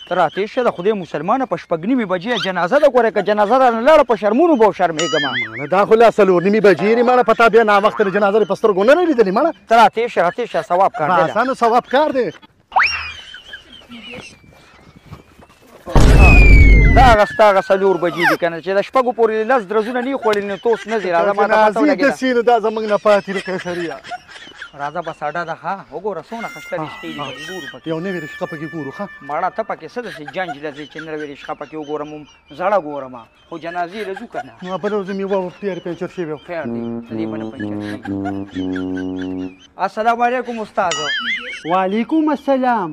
ته راتېر شه د خدای مسلمانه په شپږ نیمې بجې جنازه ده ګورې که جنازه رانه لاړه په شرمونو به وشرمېږم ماړه دا خو لا څلور نیمې بجې دي ماړه پتا بیا ناوخته د جنازه په سترګو نه لیدلې ماړه ته راتېر شه ثواب کار دی اسانه ثواب کار دی دا هغه ستا هغه څلور بجې دي که نه چې د شپږو پورې لس درزونه نه یې خوړلي نو توس نه ځي راځه ما ته پته ولګېده داسې نو دا زموږ نه پاتې ده قیصریه راځه بس اډه ده ښه وګوره څومره ښایسته رشتې دي پکې ګورو پکې یو نوې رشقه پکې ګورو ښه ماړه ته پکې څه داسې جنج لځې چې نوې رشقه پکې وګورم زړه ګورم خو جنازې لځو که نه نو بله ورځ مې وه پیر پنچر شوی و خیر دی د دې بله پنچر السلام علیکم استاد وعلیکم السلام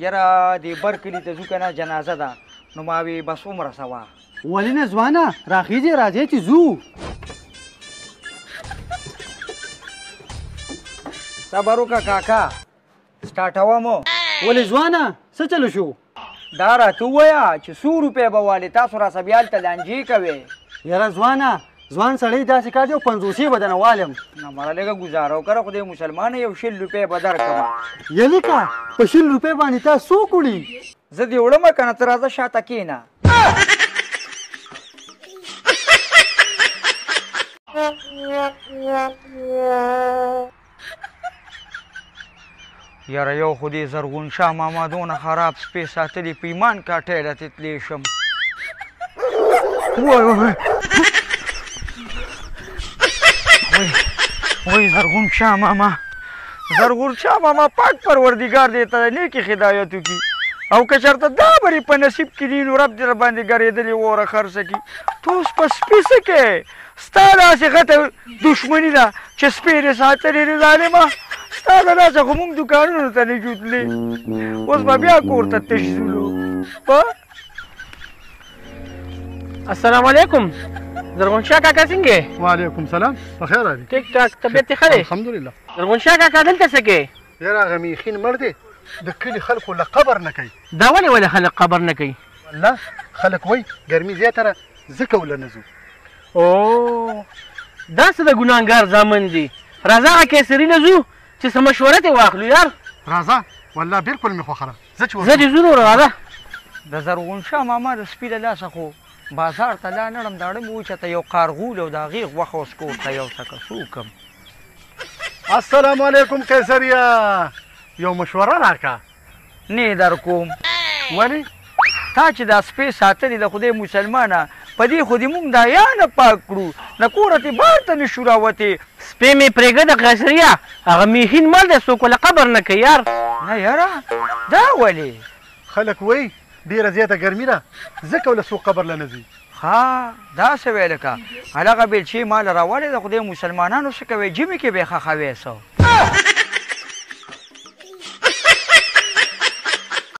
یاره دې بر کلي ته ځو که نه جنازه ده نو ما وی بس ومرسوه ولې نه ځوانه راخیږې راځې چې ځو صبر وکړه کاکا سټارټوم ولې ځوانه څه چلو شو دا راته ووایه چې څو روپۍ به والې تاسو راسه بیا هلته لانجې کوې یاره ځوانه ځوان سړی داسې کار دی او 50 به درنه والم نه مړه لږه ګزاره وکړه خدای مسلمانه یو 100 روپۍ به درکړم یعنې که په 100 روپۍ باندې تا څوک وړي زه دې وړم که نه ته راځه شاته کښېنه یاره یو خو دې زرغون شاه ماما دونه خراب سپې ساتلي په ایمان کاټی له تتلی شم وای زرغون شاه ماما پاک پروردګار دې ته نیکې هدایت وکړي او که چېرته دا برې په نصیب کې دي نو رب دې راباندې ګرېدلې وره خرڅه کړي ته اوس په سپي څه کوې ستا داسې غټه دښمني ده چې سپی دې ساتلې دې ظالمه ستا د داسې خو مونږ دوکانونو ته نه جوتلې اوس به بیا کور ته تش ځولو السلام علیکم زرغون شاه کاکا څنګه یې وعلیکم سلام په خیر راځي ټیک ټاک طبیعت دې ښه دی الحمدلله زرغون شاه کاکا دلته څه کوې یاره هغه میخین مړ دی د کلي خلکو له قبر نه کوي دا ولې خلک قبر نه کوي والله خلک وایي ګرمي زیاته ده ځکه وله نه ځو او دا څه د ګناهګار زامن دي راځه هغه قیصري نه ځو چې څه مشوره ترې واخلو یار راځه والله بالکل مې خوښه ده زه دې ځو نو راځه د زرغون شاه ماما د سپي له لاسه خو بازار ته لا نړم داړه مې وچته یو قارغول او د هغې غوښه اوس کور ته یو څکه څه وکړم السلام علیکم قیصریه یو مشوره راکه نه در کوم ولې تا چې دا سپی ساتلې د خدای مسلمانه په دې خو دې مونږ دا یا نه پاک کړو نه کوره تې بار ته نه شو راوتې سپی مې پرېږده د قیصریه هغه میخین مړ دی څوک له قبر نه کوي یار نه یاره دا ولې خلک وایي ډېره زیاته ګرمي ده ځکه له څوک قبر له نه ځي ها داسې ویې لکه هلغه بېلچې مال راوړې د خدای مسلمانانو څه کوې جمعې کې به یې ښخوې څه